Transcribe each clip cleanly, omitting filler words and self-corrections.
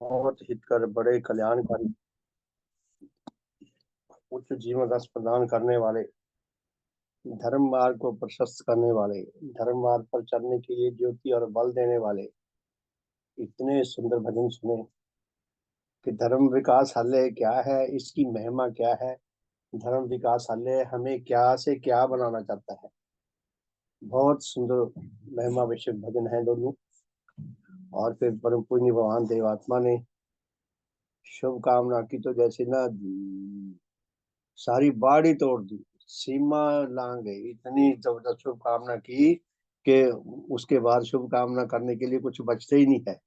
बहुत हितकर, बड़े कल्याणकारी, उच्च जीवन रस प्रदान करने वाले, धर्म मार्ग को प्रशस्त करने वाले, धर्म मार्ग पर चलने के लिए ज्योति और बल देने वाले इतने सुंदर भजन सुने कि धर्म विकासालय क्या है, इसकी महिमा क्या है, धर्म विकासालय हमें क्या से क्या बनाना चाहता है। बहुत सुंदर महिमा विषयक भजन है दोनों। और फिर परम पूज्य भगवान देवात्मा ने शुभ कामना की तो जैसे ना सारी बाड़ी तोड़ दी, सीमा लांग गई, इतनी जबरदस्त शुभ कामना की कि उसके बाद शुभ कामना करने के लिए कुछ बचते ही नहीं है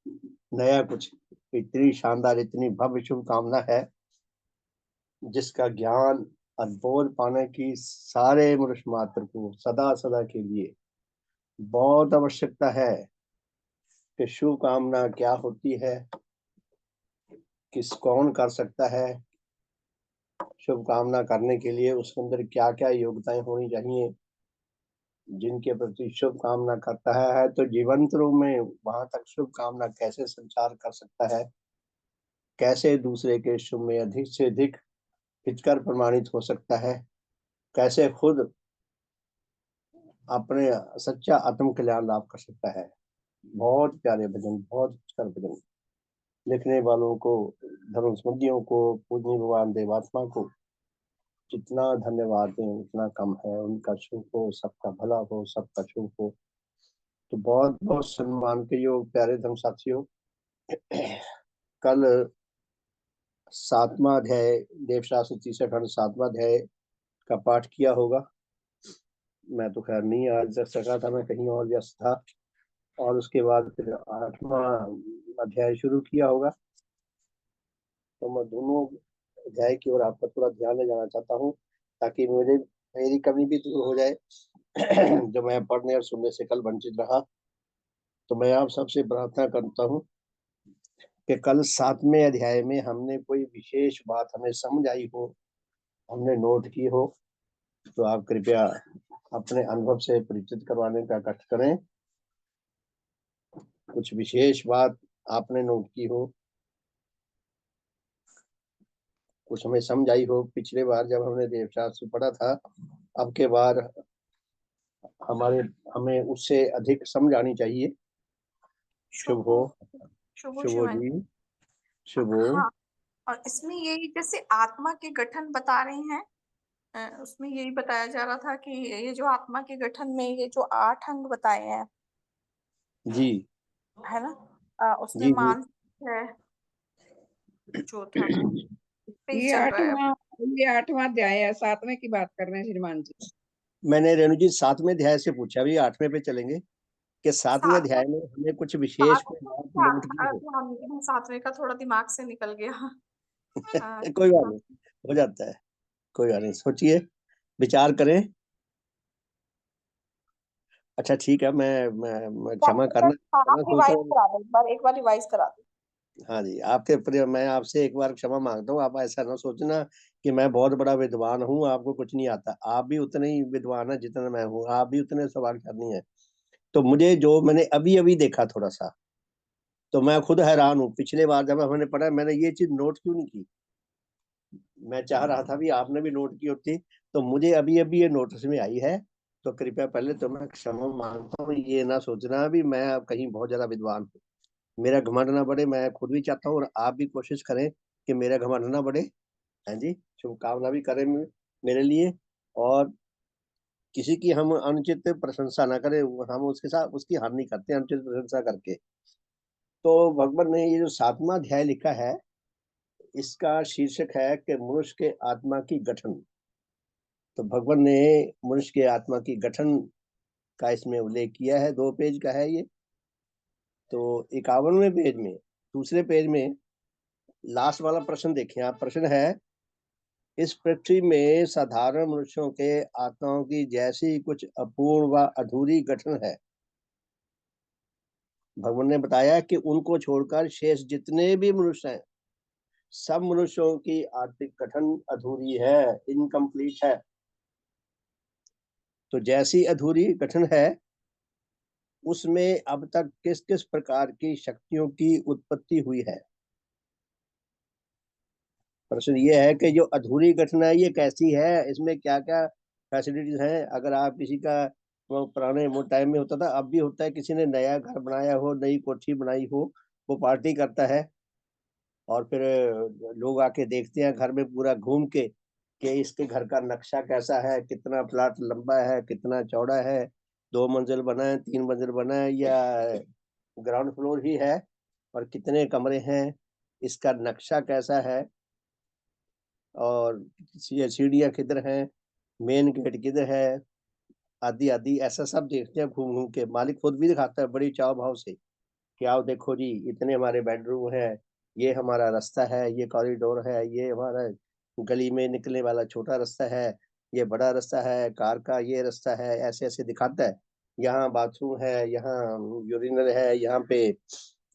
नया कुछ। इतनी शानदार, इतनी भव्य शुभ कामना है जिसका ज्ञान और बोध पाने की सारे मनुष्य मात्र को सदा सदा के लिए बहुत आवश्यकता है कि शुभ कामना क्या होती है, किस कौन कर सकता है, शुभ कामना करने के लिए उसके अंदर क्या क्या योग्यताएं होनी चाहिए। जिनके प्रति शुभ कामना करता है तो जीवंत रूप में वहां तक शुभ कामना कैसे संचार कर सकता है, कैसे दूसरे के शुभ में अधिक से अधिक हितकर प्रमाणित हो सकता है, कैसे खुद अपने सच्चा आत्म कल्याण लाभ कर सकता है। बहुत प्यारे भजन, बहुत अच्छा भजन। लिखने वालों को, धर्म स्मृतियों को, पूजनीय भगवान देवात्मा को जितना धन्यवाद दें उतना कम है। उनका शुभ हो, सबका भला हो, सबका शुभ हो। तो बहुत बहुत सम्मान के योग प्यारे धर्म साथियों, कल 7वां अध्याय, देवशास्त्र 3 खंड 7वां अध्याय का पाठ किया होगा। मैं तो खैर नहीं आज तक सका था, मैं कहीं और व्यस्त था। और उसके बाद फिर 8वां अध्याय शुरू किया होगा। तो मैं दोनों अध्याय की ओर आपका थोड़ा ध्यान ले जाना चाहता हूँ ताकि मुझे मेरी कमी भी दूर हो जाए जो मैं पढ़ने और सुनने से कल वंचित रहा। तो मैं आप सबसे प्रार्थना करता हूँ कि कल 7वें अध्याय में हमने कोई विशेष बात हमें समझ आई हो, हमने नोट की हो, तो आप कृपया अपने अनुभव से परिचित करवाने का कष्ट करें। कुछ विशेष बात आपने नोट की हो, कुछ हमें समझ आई हो। पिछले बार जब हमने देवशास्त्र पढ़ा था, अब के बार हमारे हमें उससे अधिक समझ आनी चाहिए। शुभ हो। शुभ शुभ शुभ हो शिवानी। जी। शुभ हो। हाँ, और इसमें यही जैसे आत्मा के गठन बता रहे हैं। उसमें यही बताया जा रहा था कि ये जो आत्मा के गठन में ये जो 8 अंग बताए हैं, जी है ना, उसमें जी जी। मानसिक है, जो था इस पे ही ये चल रहा है। आठवां ये 8वां अध्याय है, 7वें की बात कर रहे हैं श्रीमान जी। मैंने रेणु जी 7वें अध्याय से पूछा, भी 8वें पे चलेंगे कि 7वें सात अध्याय में हमें कुछ विशेष सात कोई बात ध्यान नोट की हो। ध्यान नहीं है, 7वें का थोड़ा दिमाग से निकल गया। हाँ, कोई बात नहीं, हो जाता है। कोई बात नहीं, सोचिए, विचार करें। अच्छा ठीक है, मैं क्षमा करना आप करना सोचता रिवाइज हूँ। करा दो, एक बार रिवाइज करा दो। हाँ जी, आपके प्रिय, मैं आपसे एक बार क्षमा मांगता हूँ। आप ऐसा ना सोचना कि मैं बहुत बड़ा विद्वान हूँ, आपको कुछ नहीं आता। आप भी उतने ही विद्वान है जितना मैं हूँ, आप भी उतने सवाल करनी है। तो मुझे जो मैंने अभी अभी देखा थोड़ा सा, तो मैं खुद हैरान हूँ। पिछले बार जब हमने पढ़ा, मैंने ये चीज नोट क्यों नहीं की। मैं चाह रहा था भी आपने भी नोट की होती। तो मुझे अभी अभी ये नोटिस में आई है। तो कृपया पहले तो मैं क्षमा मांगता हूँ, ये ना सोचना भी मैं अब कहीं बहुत ज्यादा विद्वान हूँ। मेरा घमंड ना बढ़े, मैं खुद भी चाहता हूँ और आप भी कोशिश करें कि मेरा घमंड ना बढ़े। हाँ जी, शुभकामना भी करें मेरे लिए। और किसी की हम अनुचित प्रशंसा ना करें, हम उसके साथ उसकी हानि करते हैं अनुचित प्रशंसा करके। तो भगवान ने ये जो 7वां अध्याय लिखा है, इसका शीर्षक है कि मनुष्य के आत्मा की गठन। तो भगवान ने मनुष्य के आत्मा की गठन का इसमें उल्लेख किया है। 2 पेज का है ये। तो 51वें पेज में, दूसरे पेज में लास्ट वाला प्रश्न देखें आप। प्रश्न है, इस पृथ्वी में साधारण मनुष्यों के आत्माओं की जैसी कुछ अपूर्ण व अधूरी गठन है। भगवान ने बताया कि उनको छोड़कर शेष जितने भी मनुष्य हैं, सब मनुष्यों की आत्मिक गठन अधूरी है, इनकम्प्लीट है। तो जैसी अधूरी गठन है, उसमें अब तक किस किस प्रकार की शक्तियों की उत्पत्ति हुई है। प्रश्न ये है कि जो अधूरी घटना है ये कैसी है, इसमें क्या क्या फैसिलिटीज हैं। अगर आप किसी का वो पुराने वो टाइम में होता था, अब भी होता है, किसी ने नया घर बनाया हो, नई कोठी बनाई हो, वो पार्टी करता है और फिर लोग आके देखते हैं घर में पूरा घूम के कि इसके घर का नक्शा कैसा है, कितना प्लाट लंबा है, कितना चौड़ा है, 2 मंजिल बना है, 3 मंजिल बना है, या ग्राउंड फ्लोर ही है, और कितने कमरे हैं, इसका नक्शा कैसा है, और सीढ़ियाँ किधर हैं, मेन गेट किधर है, आदि आदि ऐसा सब देखते हैं घूम घूम के। मालिक खुद भी दिखाता है बड़ी चाव भाव से कि आओ देखो जी, इतने हमारे बेडरूम है, ये हमारा रास्ता है, ये कॉरिडोर है, ये हमारा गली में निकलने वाला छोटा रास्ता है, ये बड़ा रास्ता है, कार का ये रास्ता है, ऐसे ऐसे दिखाता है। यहाँ बाथरूम है, यहाँ यूरिनल है, यहाँ पे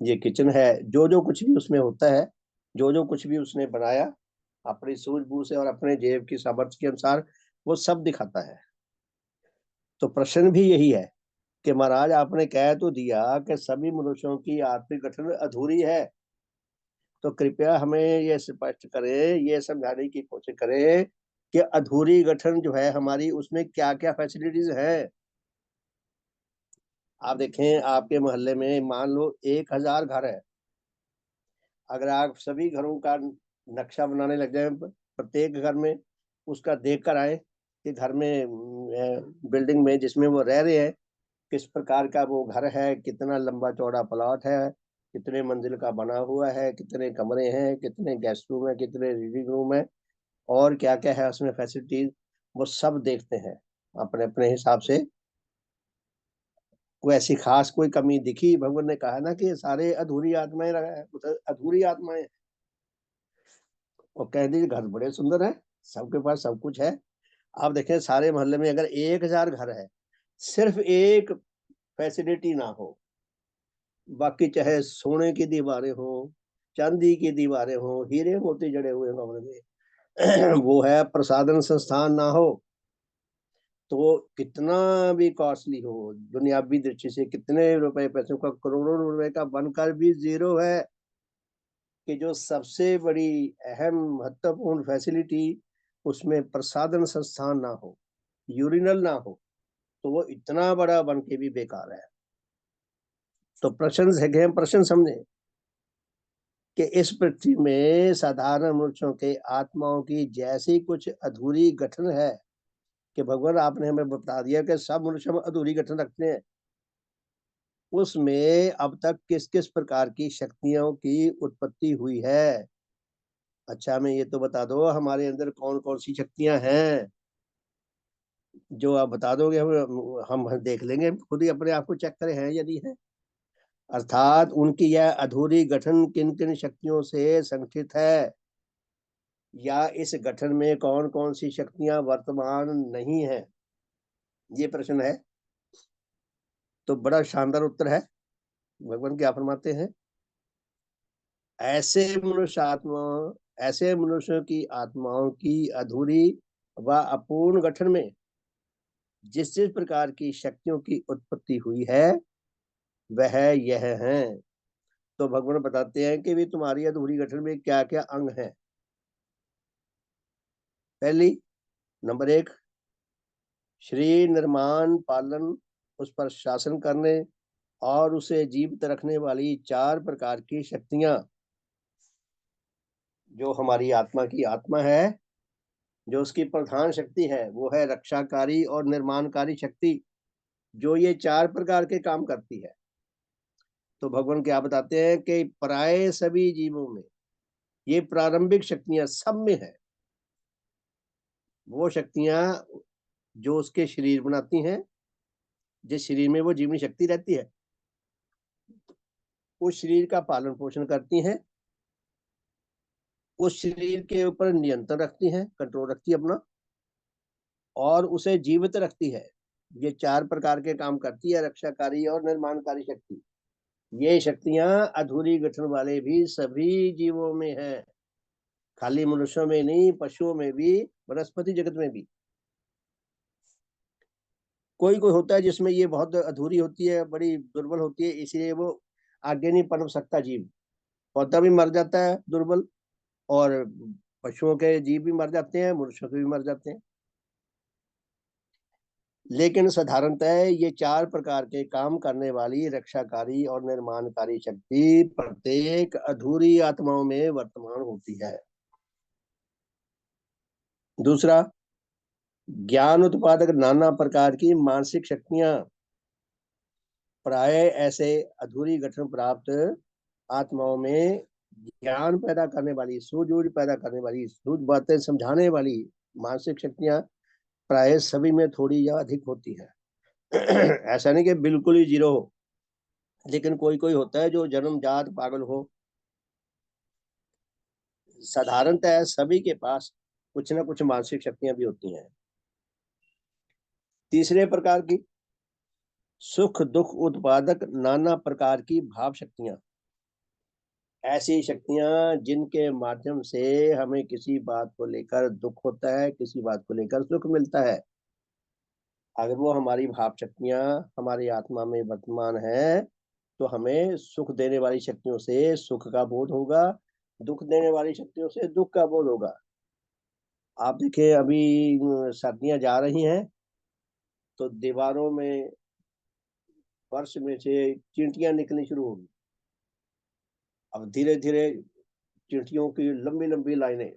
ये किचन है, जो जो कुछ भी उसमें होता है, जो जो कुछ भी उसने बनाया अपनी सूझबूझ से और अपने जेब की सामर्थ्य के अनुसार, वो सब दिखाता है। तो प्रश्न भी यही है कि महाराज आपने कह तो दिया कि सभी मनुष्यों की आत्मिक गठन अधूरी है, तो कृपया हमें ये स्पष्ट करें, ये समझाने की कोशिश करें कि अधूरी गठन जो है हमारी, उसमें क्या क्या फैसिलिटीज है। आप देखें, आपके मोहल्ले में मान लो 1000 घर है, अगर आप सभी घरों का नक्शा बनाने लग जाए, प्रत्येक घर में उसका देख कर आए कि घर में बिल्डिंग में जिसमें वो रह रहे हैं किस प्रकार का वो घर है, कितना लंबा चौड़ा प्लॉट है, कितने मंजिल का बना हुआ है, कितने कमरे हैं, कितने गेस्ट रूम है, कितने रीडिंग रूम है, और क्या क्या है उसमें फैसिलिटीज, वो सब देखते हैं अपने अपने हिसाब से। कोई ऐसी खास कोई कमी दिखी, भगवान ने कहा ना कि सारे अधूरी आत्माएं अधूरी आत्माएं, और कह दीजिए घर बड़े सुंदर है, सबके पास सब कुछ है। आप देखें सारे मोहल्ले में अगर 1000 घर है, सिर्फ एक फैसिलिटी ना हो, बाकी चाहे सोने की दीवारें हो, चांदी की दीवारें हो, हीरे मोती जड़े हुए कमरे में वो है प्रसाधन संस्थान ना हो, तो कितना भी कॉस्टली हो, दुनियावी दृष्टि से कितने रुपए पैसों का, करोड़ों रुपए का बनकर भी जीरो है कि जो सबसे बड़ी अहम महत्वपूर्ण फैसिलिटी, उसमें प्रसाधन संस्थान ना हो, यूरिनल ना हो, तो वो इतना बड़ा बन के भी बेकार है। तो प्रश्न है कि हम प्रश्न समझे कि इस पृथ्वी में साधारण मनुष्यों के आत्माओं की जैसी कुछ अधूरी गठन है, कि भगवान आपने हमें बता दिया कि सब मनुष्य में अधूरी गठन रखते हैं, उसमें अब तक किस किस प्रकार की शक्तियों की उत्पत्ति हुई है। अच्छा हमें ये तो बता दो हमारे अंदर कौन कौन सी शक्तियां हैं, जो आप बता दोगे हम देख लेंगे, खुद ही अपने आप को चेक करें हैं यदि है। अर्थात उनकी यह अधूरी गठन किन किन शक्तियों से संगठित है, या इस गठन में कौन कौन सी शक्तियां वर्तमान नहीं है, ये प्रश्न है। तो बड़ा शानदार उत्तर है। भगवान क्या फरमाते हैं, ऐसे मनुष्य आत्मा ऐसे मनुष्यों की आत्माओं की अधूरी व अपूर्ण गठन में जिस जिस प्रकार की शक्तियों की उत्पत्ति हुई है वह यह है। तो भगवान बताते हैं कि भी तुम्हारी अधूरी गठन में क्या क्या अंग हैं। पहली, नंबर 1, शरीर निर्माण पालन, उस पर शासन करने और उसे जीवित रखने वाली 4 प्रकार की शक्तियां, जो हमारी आत्मा की आत्मा है, जो उसकी प्रधान शक्ति है वो है रक्षाकारी और निर्माणकारी शक्ति, जो ये 4 प्रकार के काम करती है। तो भगवान क्या बताते हैं कि प्राय सभी जीवों में ये प्रारंभिक शक्तियां सब में है, वो शक्तियां जो उसके शरीर बनाती हैं, जिस शरीर में वो जीवनी शक्ति रहती है, उस शरीर का पालन पोषण करती हैं, उस शरीर के ऊपर नियंत्रण रखती हैं, कंट्रोल रखती है अपना, और उसे जीवित रखती है। ये 4 प्रकार के काम करती है, रक्षाकारी और निर्माणकारी शक्ति। ये शक्तियां अधूरी गठन वाले भी सभी जीवों में है, खाली मनुष्यों में नहीं, पशुओं में भी, वनस्पति जगत में भी। कोई कोई होता है जिसमें ये बहुत अधूरी होती है, बड़ी दुर्बल होती है, इसलिए वो आगे नहीं पनप सकता जीव, पौधा भी मर जाता है दुर्बल, और पशुओं के जीव भी मर जाते हैं, मनुष्यों के भी मर जाते हैं। लेकिन साधारणतः ये 4 प्रकार के काम करने वाली रक्षाकारी और निर्माणकारी शक्ति प्रत्येक अधूरी आत्माओं में वर्तमान होती है। दूसरा, ज्ञान उत्पादक नाना प्रकार की मानसिक शक्तियां प्राय ऐसे अधूरी गठन प्राप्त आत्माओं में ज्ञान पैदा करने वाली, सूझबूझ पैदा करने वाली, सूझ बातें समझाने वाली मानसिक शक्तियां प्राय सभी में थोड़ी या अधिक होती है। ऐसा नहीं कि बिल्कुल ही जीरो हो, लेकिन कोई कोई होता है जो जन्मजात पागल हो। साधारणतः सभी के पास कुछ ना कुछ मानसिक शक्तियां भी होती हैं। तीसरे प्रकार की, सुख दुख उत्पादक नाना प्रकार की भाव शक्तियां, ऐसी शक्तियां जिनके माध्यम से हमें किसी बात को लेकर दुख होता है, किसी बात को लेकर सुख मिलता है। अगर वो हमारी भाव शक्तियां हमारी आत्मा में वर्तमान है तो हमें सुख देने वाली शक्तियों से सुख का बोध होगा, दुख देने वाली शक्तियों से दुख का बोध होगा। आप देखिए, अभी सर्दियां जा रही हैं तो दीवारों में, फर्श में से चींटियां निकलनी शुरू होगी। अब धीरे धीरे चींटियों की लंबी लंबी लाइनें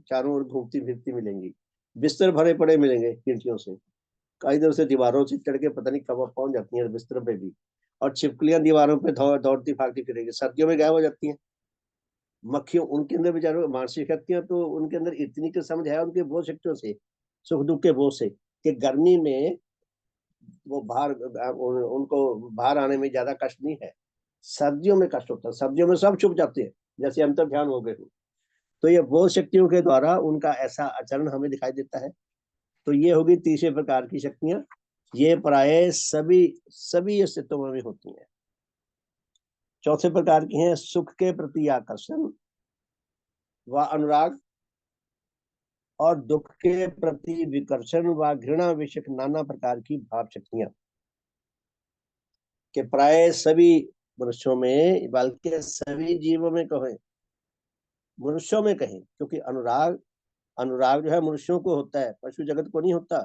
चारों ओर घूमती फिरती मिलेंगी, बिस्तर भरे पड़े मिलेंगे चींटियों से। कई देर से दीवारों से चढ़ के पता नहीं कब पहुंच जाती हैं बिस्तर पे भी। और छिपकलियां दीवारों पे दौड़ती भागती फिरेंगी, सर्दियों में गायब हो जाती हैं। मक्खियों, उनके अंदर बेचारों मानसिक शक्तियां तो उनके अंदर इतनी की समझ है उनके बोध शक्तियों से, सुख दुख के बोध से, कि गर्मी में वो बाहर, उनको बाहर आने में ज्यादा कष्ट नहीं है। सर्दियों में कष्ट होता है, सर्दियों में सब छुप जाते हैं जैसे अंतर ध्यान हो गए। तो ये बोध शक्तियों के द्वारा उनका ऐसा आचरण हमें दिखाई देता है। तो ये होगी तीसरे प्रकार की शक्तियां। ये प्राय सभी सभी अस्तित्व में होती हैं। चौथे प्रकार की हैं सुख के प्रति आकर्षण व अनुराग और दुख के प्रति विकर्षण व घृणा विषयक नाना प्रकार की भाव शक्तियां, के प्राय सभी मनुष्यों में, बल्कि सभी जीवों में कहें, मनुष्यों में कहें, क्योंकि अनुराग अनुराग जो है मनुष्यों को होता है, पशु जगत को नहीं होता।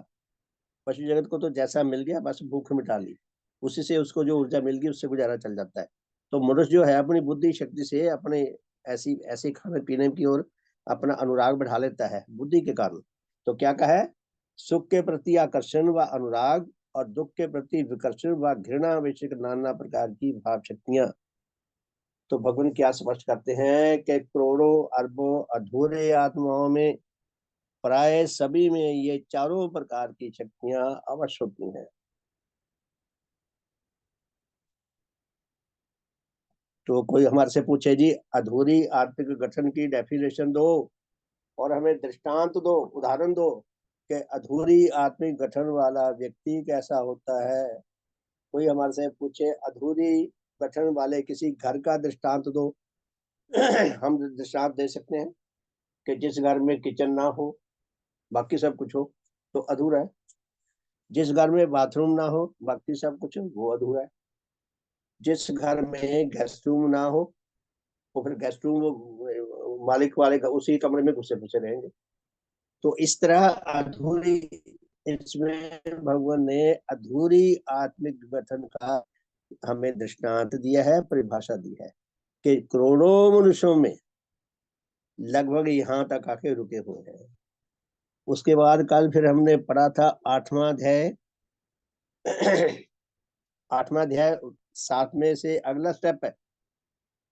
पशु जगत को तो जैसा मिल गया बस भूख मिटा ली, उसी से उसको जो ऊर्जा मिल गई उससे गुजारा चल जाता है। तो मनुष्य जो है अपनी बुद्धि शक्ति से अपने ऐसी ऐसे खाने पीने की ओर अपना अनुराग बढ़ा लेता है बुद्धि के कारण। तो क्या कहा है, सुख के प्रति आकर्षण व अनुराग और दुख के प्रति विकर्षण व घृणा विषयक नाना प्रकार की भाव शक्तियां। तो भगवान क्या स्पष्ट करते हैं कि करोड़ों अरबों अधूरे आत्माओं में प्राय सभी में ये चारों प्रकार की शक्तियां अवश्य होती हैं। तो कोई हमारे से पूछे जी अधूरी आत्मिक गठन की डेफिनेशन दो और हमें दृष्टांत दो, उदाहरण दो कि अधूरी आत्मिक गठन वाला व्यक्ति कैसा होता है। कोई हमारे से पूछे अधूरी गठन वाले किसी घर का दृष्टांत दो। हम दृष्टांत दे सकते हैं कि जिस घर में किचन ना हो बाकी सब कुछ हो तो अधूरा है। जिस घर में बाथरूम ना हो बाकी सब कुछ वो अधूरा है। जिस घर में गेस्ट रूम ना हो तो फिर गेस्ट रूम मालिक वाले उसी कमरे में घुसे घुसे रहेंगे। तो इस तरह अधूरी, इसमें भगवान ने अधूरी आत्मिक गठन का हमें दृष्टांत दिया है, परिभाषा दी है कि करोड़ों मनुष्यों में लगभग यहाँ तक आके रुके हुए हैं। उसके बाद कल फिर हमने पढ़ा था 8वां अध्याय। 8वां अध्याय 7 में से अगला स्टेप है।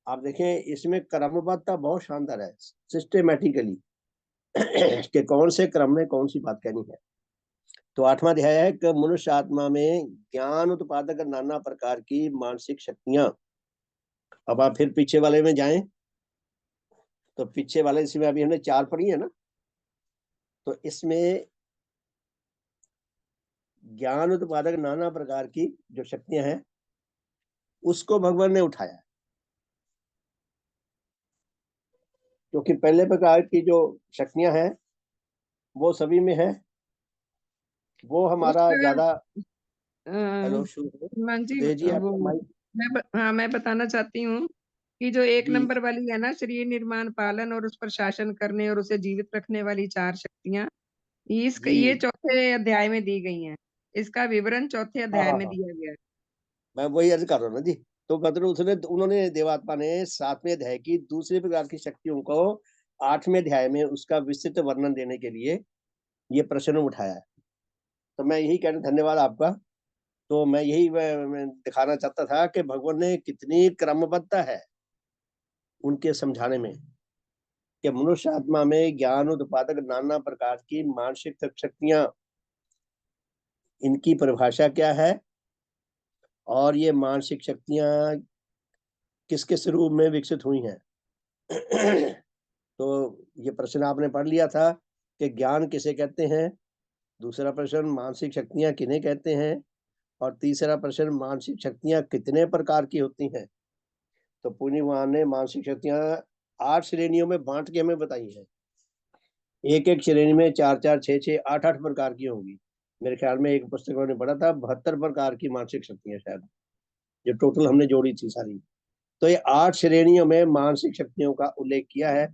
आप देखें इसमें क्रमबद्धता बहुत शानदार है, सिस्टेमेटिकली कि कौन से क्रम में कौन सी बात कहनी है। तो 8वां अध्याय है कि मनुष्य आत्मा में ज्ञान उत्पादक नाना प्रकार की मानसिक शक्तियां। अब आप फिर पीछे वाले में जाएं तो पीछे वाले इसमें अभी हमने 4 पढ़ी है ना, तो इसमें ज्ञान उत्पादक नाना प्रकार की जो शक्तियां हैं उसको भगवान ने उठाया, क्योंकि पहले प्रकार की जो शक्तियां हैं वो सभी में है, वो हमारा उसका ज्यादा। अ, हेलो शुरू हनुमान जी दे जी वो आपका माइक। हाँ मैं बताना चाहती हूँ कि जो एक जी नंबर वाली है ना, शरीर निर्माण, पालन और उस पर शासन करने और उसे जीवित रखने वाली 4 शक्तियां, जी। ये चौथे अध्याय में दी गई हैं। इसका विवरण चौथे हाँ अध्याय हाँ में हाँ, दिया गया है। मैं वही अर्ज कर रहा हूँ ना जी। तो मतलब उसने उन्होंने देवात्मा ने 7वें अध्याय की दूसरे प्रकार की शक्तियों को 8वें अध्याय में उसका विस्तृत वर्णन देने के लिए ये प्रश्न उठाया है। तो मैं यही कहना, धन्यवाद आपका। तो मैं यही मैं दिखाना चाहता था कि भगवान ने कितनी क्रमबद्धता है उनके समझाने में, कि मनुष्य आत्मा में ज्ञान उत्पादक नाना प्रकार की मानसिक शक्तियां, इनकी परिभाषा क्या है, और ये मानसिक शक्तियां किस किस रूप में विकसित हुई हैं। तो ये प्रश्न आपने पढ़ लिया था कि ज्ञान किसे कहते हैं, दूसरा प्रश्न मानसिक शक्तियां किन्हें कहते हैं, और तीसरा प्रश्न मानसिक शक्तियां कितने प्रकार की होती हैं। तो पुण्यवान ने मानसिक शक्तियां 8 श्रेणियों में बांट के हमें बताई है। एक एक श्रेणी में 4 4 6 6 8 8 प्रकार की होंगी। मेरे ख्याल में एक पुस्तक मैंने पढ़ा था 72 प्रकार की मानसिक शक्तियां शायद, जो टोटल हमने जोड़ी थी सारी। तो ये 8 श्रेणियों में मानसिक शक्तियों का उल्लेख किया है,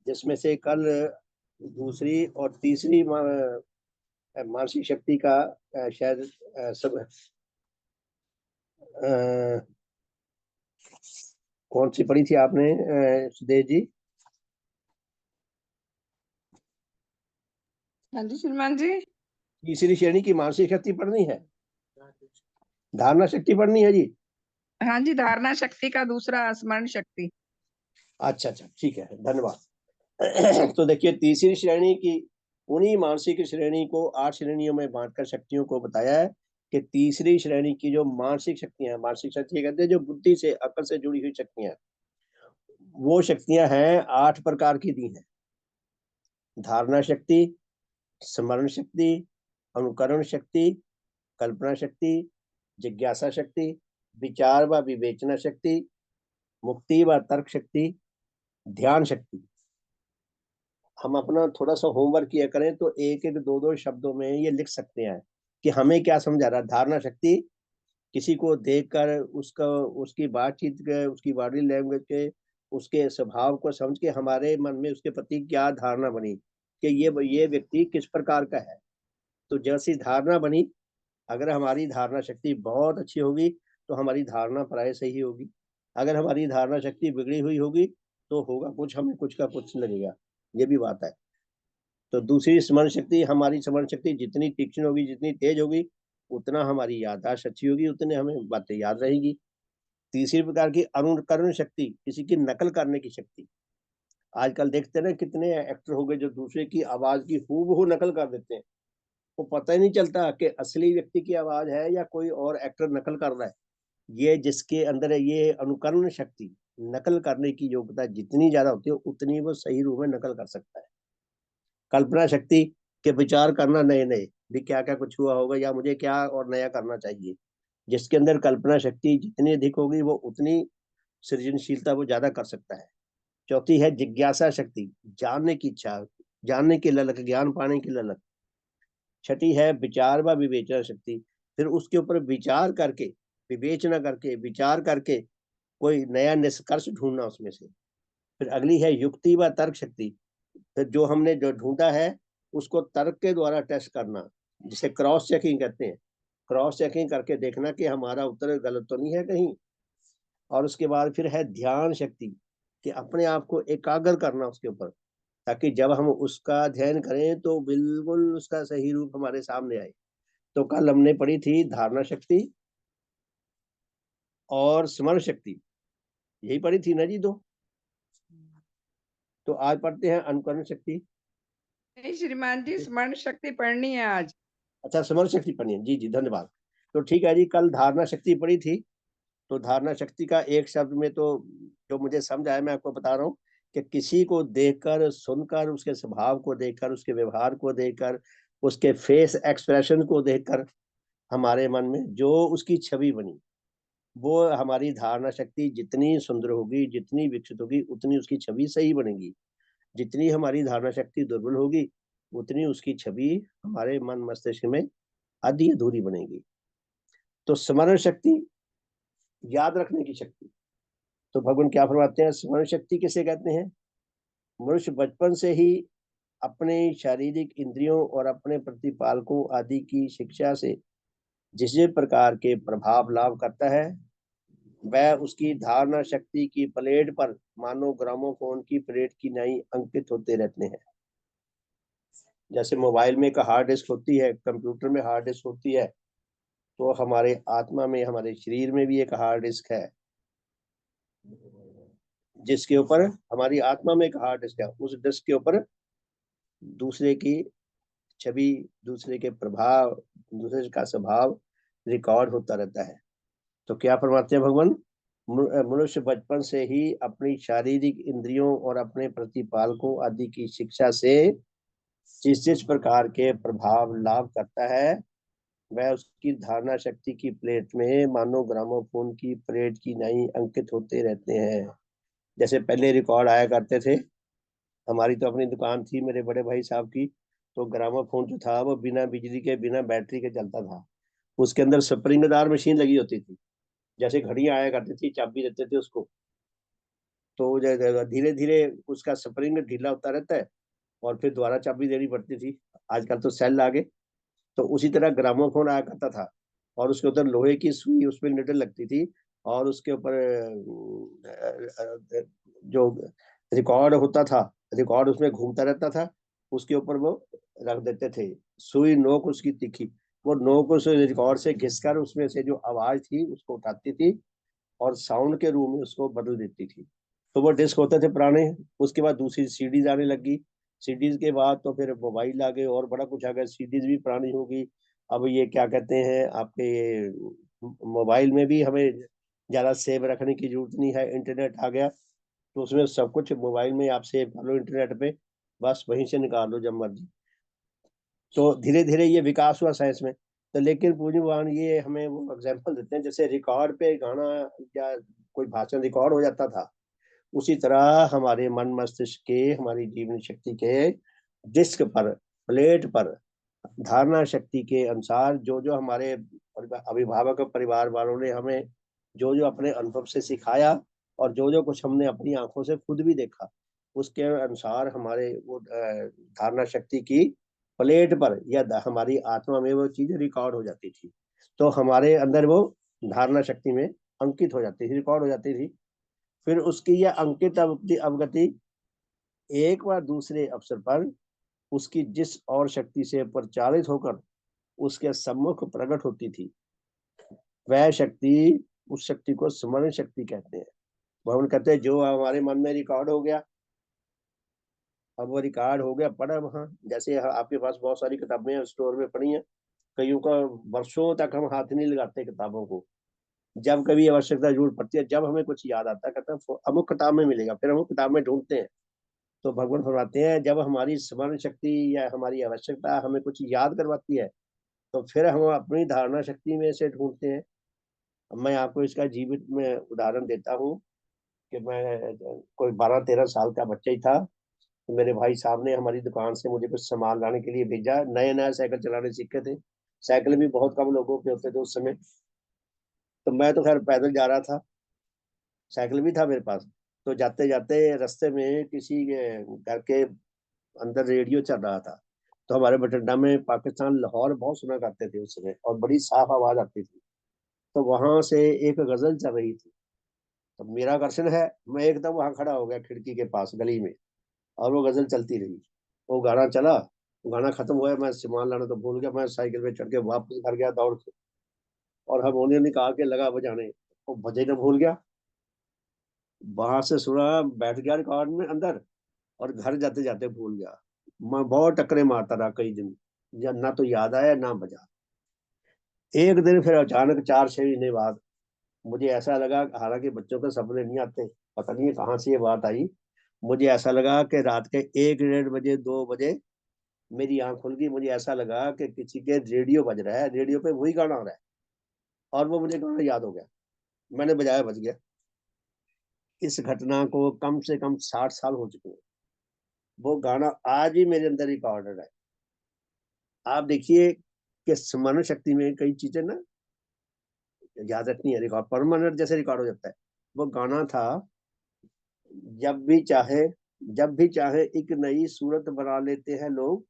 जिसमें से कल दूसरी और तीसरी मानसिक शक्ति का शायद सब कौन सी पढ़ी थी आपने सुदेश जी? हाँ जी श्रीमान जी। तीसरी श्रेणी की मानसिक शक्ति पढ़नी है, धारणा शक्ति पढ़नी है जी। हाँ जी, धारणा शक्ति का दूसरा स्मरण शक्ति। अच्छा अच्छा, ठीक है, धन्यवाद। तो देखिए, तीसरी श्रेणी की, उन्हीं मानसिक श्रेणी को 8 श्रेणियों में बांटकर शक्तियों को बताया है, कि तीसरी श्रेणी की जो मानसिक शक्तियां हैं, मानसिक शक्ति कहते हैं जो बुद्धि से, अकल से जुड़ी हुई शक्तियां, वो शक्तियां हैं 8 प्रकार की दी हैं। धारणा शक्ति, स्मरण शक्ति, अनुकरण शक्ति, कल्पना शक्ति, जिज्ञासा शक्ति, विचार व विवेचना शक्ति, मुक्ति व तर्क शक्ति, ध्यान शक्ति। हम अपना थोड़ा सा होमवर्क किया करें तो एक एक दो दो शब्दों में ये लिख सकते हैं कि हमें क्या समझा रहा है। धारणा शक्ति, किसी को देखकर उसका, उसकी बातचीत के, उसकी बॉडी लैंग्वेज के, उसके स्वभाव को समझ के हमारे मन में उसके प्रति क्या धारणा बनी कि ये व्यक्ति किस प्रकार का है। तो जैसी धारणा बनी, अगर हमारी धारणा शक्ति बहुत अच्छी होगी तो हमारी धारणा प्राय सही होगी। अगर हमारी धारणा शक्ति बिगड़ी हुई होगी तो होगा कुछ, हमें कुछ का कुछ लगेगा। ये भी बात है। तो दूसरी स्मरण शक्ति, हमारी स्मरण शक्ति जितनी तीक्ष्ण होगी, जितनी तेज होगी, उतना हमारी याददाश्त अच्छी होगी, उतने हमें बातें याद रहेगी। तीसरी प्रकार की अनुकरण शक्ति, किसी की नकल करने की शक्ति। आजकल देखते हैं ना, कितने एक्टर हो गए जो दूसरे की आवाज की हूबहू नकल कर देते हैं। वो पता ही नहीं चलता कि असली व्यक्ति की आवाज है या कोई और एक्टर नकल कर रहा है। ये जिसके अंदर है, ये अनुकरण शक्ति, नकल करने की योग्यता जितनी ज्यादा होती है, उतनी वो सही रूप में नकल कर सकता है। कल्पना शक्ति, के विचार करना नए नए भी, क्या क्या कुछ हुआ होगा या मुझे क्या और नया करना चाहिए। जिसके अंदर कल्पना शक्ति जितनी अधिक होगी, वो उतनी सृजनशीलता वो ज्यादा कर सकता है। चौथी है जिज्ञासा शक्ति, जानने की इच्छा, जानने की ललक, ज्ञान पाने की ललक। छठी है विचार व विवेचना शक्ति, फिर उसके ऊपर विचार करके, विवेचना करके, विचार करके कोई नया निष्कर्ष ढूंढना उसमें से। फिर अगली है युक्ति व तर्क शक्ति, फिर जो हमने जो ढूंढा है उसको तर्क के द्वारा टेस्ट करना, जिसे क्रॉस चेकिंग कहते हैं। क्रॉस चेकिंग करके देखना कि हमारा उत्तर गलत तो नहीं है कहीं। और उसके बाद फिर है ध्यान शक्ति, कि अपने आप को एकाग्र करना उसके ऊपर, ताकि जब हम उसका अध्ययन करें तो बिल्कुल उसका सही रूप हमारे सामने आए। तो कल हमने पढ़ी थी धारणा शक्ति और स्मरण शक्ति, यही पढ़ी थी ना जी दो। तो आज पढ़ते हैं अनुकरण शक्ति। नहीं श्रीमान जी, स्मरण शक्ति पढ़नी है आज। अच्छा, स्मरण शक्ति पढ़नी है, जी जी, धन्यवाद। तो ठीक है जी, कल धारणा शक्ति पढ़ी थी। तो धारणा शक्ति का एक शब्द में तो जो मुझे समझ आया, मैं आपको बता रहा हूँ, कि किसी को देखकर, सुनकर, उसके स्वभाव को देखकर, उसके व्यवहार को देखकर, उसके फेस एक्सप्रेशन को देखकर हमारे मन में जो उसकी छवि बनी, वो हमारी धारणा शक्ति जितनी सुंदर होगी, जितनी विकसित होगी, उतनी उसकी छवि सही बनेगी। जितनी हमारी धारणा शक्ति दुर्बल होगी, उतनी उसकी छवि हमारे मन मस्तिष्क में आधी अधूरी बनेगी। तो स्मरण शक्ति, याद रखने की शक्ति, तो भगवान क्या फरमाते हैं, स्मरण शक्ति किसे कहते हैं? मनुष्य बचपन से ही अपने शारीरिक इंद्रियों और अपने प्रतिपालकों आदि की शिक्षा से जिस प्रकार के प्रभाव लाभ करता है, वह उसकी धारणा शक्ति की प्लेट पर मानो ग्रामोफोन की प्लेट की नई अंकित होते रहते हैं। जैसे मोबाइल में एक हार्ड डिस्क होती है, कंप्यूटर में हार्ड डिस्क होती है, तो हमारे आत्मा में, हमारे शरीर में भी एक हार्ड डिस्क है, जिसके ऊपर हमारी आत्मा में एक हार्ड डिस्क है। उस डिस्क के ऊपर दूसरे की छवि, दूसरे के प्रभाव, दूसरे का स्वभाव रिकॉर्ड होता रहता है। तो क्या फरमाते हैं भगवान, मनुष्य बचपन से ही अपनी शारीरिक इंद्रियों और अपने प्रतिपालकों आदि की शिक्षा से जिस जिस प्रकार के प्रभाव लाभ करता है, वह उसकी धारणा शक्ति की प्लेट में मानो ग्रामोफोन की प्लेट की नई अंकित होते रहते हैं। जैसे पहले रिकॉर्ड आया करते थे, हमारी तो अपनी दुकान थी मेरे बड़े भाई साहब की, तो ग्रामोफोन जो था वो बिना बिजली के, बिना बैटरी के चलता था। उसके अंदर स्प्रिंगदार मशीन लगी होती थी, जैसे घड़ियां आया करती थी, चाबी देते थे उसको, तो धीरे धीरे उसका स्प्रिंग ढीला होता रहता है और फिर दोबारा चाबी देनी पड़ती थी। आजकल तो सेल आ गए। तो उसी तरह ग्रामोफोन आया करता था, और उसके ऊपर लोहे की सुई, उसमें निडल लगती थी, और उसके ऊपर जो रिकॉर्ड होता था, रिकॉर्ड उसमें घूमता रहता था, उसके ऊपर वो रख देते थे सुई, नोक उसकी तीखी, वो नोक उस रिकॉर्ड से घिसकर उसमें से जो आवाज थी उसको उठाती थी और साउंड के रूप में उसको बदल देती थी। तो वो डिस्क होते थे पुराने। उसके बाद दूसरी सीडीज आने लगी, सीडीज के बाद तो फिर मोबाइल आ गए और बड़ा कुछ आ गया, सीडीज भी पुरानी होगी। अब ये क्या कहते हैं आपके, ये मोबाइल में भी हमें ज्यादा सेव रखने की जरूरत नहीं है, इंटरनेट आ गया, तो उसमें सब कुछ मोबाइल में आप सेव कर लो इंटरनेट पे, बस वहीं से निकाल लो जब मर्जी। तो धीरे धीरे ये विकास हुआ साइंस में। तो लेकिन पूज्य भगवान ये हमें वो एग्जाम्पल देते हैं, जैसे रिकॉर्ड पे गाना या कोई भाषण रिकॉर्ड हो जाता था, उसी तरह हमारे मन मस्तिष्क के, हमारी जीवन शक्ति के डिस्क पर, प्लेट पर धारणा शक्ति के अनुसार जो जो हमारे अभिभावक परिवार वालों ने हमें जो जो अपने अनुभव से सिखाया, और जो जो कुछ हमने अपनी आंखों से खुद भी देखा, उसके अनुसार हमारे वो धारणा शक्ति की प्लेट पर या हमारी आत्मा में वो चीज रिकॉर्ड हो जाती थी। तो हमारे अंदर वो धारणा शक्ति में अंकित हो जाती थी, रिकॉर्ड हो जाती थी। फिर उसकी यह अंकित अवगति एक बार दूसरे अवसर पर उसकी जिस और शक्ति से परिचालित होकर उसके सम्मुख प्रकट होती थी, वह शक्ति, उस शक्ति को स्मरण शक्ति कहते हैं। भगवान कहते हैं जो हमारे मन में रिकॉर्ड हो गया, अब वो रिकॉर्ड हो गया, पढ़ा वहां, जैसे आपके पास बहुत सारी किताबें स्टोर में पड़ी हैं, कईयों का वर्षों तक हम हाथ नहीं लगाते किताबों को, जब कभी आवश्यकता जरूरत पड़ती है, जब हमें कुछ याद आता है, कहते हैं अमुक किताब में मिलेगा, फिर हम किताब में ढूंढते हैं। तो भगवान फरमाते हैं जब हमारी स्मरण शक्ति या हमारी आवश्यकता हमें कुछ याद करवाती है, तो फिर हम अपनी धारणा शक्ति में से ढूंढते हैं। मैं आपको इसका जीवित में उदाहरण देता हूँ कि मैं कोई 12-13 साल का बच्चा ही था, तो मेरे भाई साहब ने हमारी दुकान से मुझे कुछ सामान लाने के लिए भेजा। नए नए साइकिल चलाने सीखे थे, साइकिल भी बहुत कम लोगों के होते थे उस समय, तो मैं तो खैर पैदल जा रहा था, साइकिल भी था मेरे पास। तो जाते जाते रास्ते में किसी के घर के अंदर रेडियो चल रहा था, तो हमारे बठिंडा में पाकिस्तान लाहौर बहुत सुना करते थे उस समय, और बड़ी साफ आवाज आती थी। तो वहां से एक गजल चल रही थी, तो मेरा आकर्षण है, मैं एकदम वहां खड़ा हो गया खिड़की के पास गली में, और वो गजल चलती रही। वो गाना चला, गाना खत्म हुआ, मैं सामान लाना तो भूल गया, मैं साइकिल पे चढ़ के वापस घर गया दौड़ के, और हम उन्हें निकाल के लगा बजाने, वो बजे न भूल गया। वहां से सुना, बैठ गया रिकॉर्ड में अंदर, और घर जाते जाते भूल गया। मैं बहुत टक्करे मारता रहा कई दिन, ना तो याद आया ना बजा। एक दिन फिर अचानक 4-6 महीने बाद मुझे ऐसा लगा, हालांकि बच्चों के सपने नहीं आते, पता नहीं कहाँ से ये बात आई, मुझे ऐसा लगा कि रात के 1-1:30 बजे, 2 बजे मेरी आंख खुल गई। मुझे ऐसा लगा कि किसी के रेडियो बज रहा है, रेडियो पे वही गाना आ रहा है, और वो मुझे गाना याद हो गया, मैंने बजाया, बज गया। इस घटना को कम से कम 60 साल हो चुके हैं। वो गाना आज भी मेरे अंदर रिकॉर्डेड है। आप देखिए कि स्मरण शक्ति में कई चीजें ना याद रखनी है, रिकॉर्ड परमानेंट जैसे रिकॉर्ड हो जाता है। वो गाना था, जब भी चाहे एक नई सूरत बना लेते हैं लोग,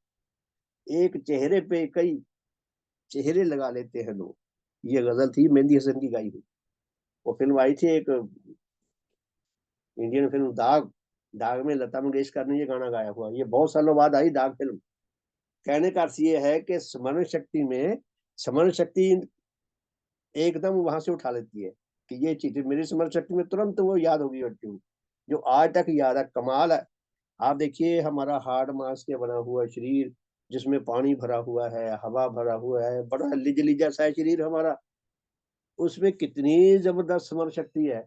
एक चेहरे पे कई चेहरे लगा लेते हैं लोग। ये गजल थी, मेहंदी हसन की गाई हुई। वो फिल्म आई थी एक, इंडियन फिल्म दाग। दाग में लता मंगेशकर ने ये गाना गाया हुआ, ये बहुत सालों बाद आई दाग फिल्म। कहने का अर्थ ये है कि स्मरण शक्ति एकदम वहां से उठा लेती है कि ये चीज मेरी स्मरण शक्ति में तुरंत वो याद होगी बैठी हुई, जो आज तक याद है। कमाल है। आप देखिए, हमारा हार्ड मास के बना हुआ शरीर, जिसमें पानी भरा हुआ है, हवा भरा हुआ है, बड़ा लिजलिजा सा है शरीर हमारा, उसमें कितनी जबरदस्त स्मरण शक्ति है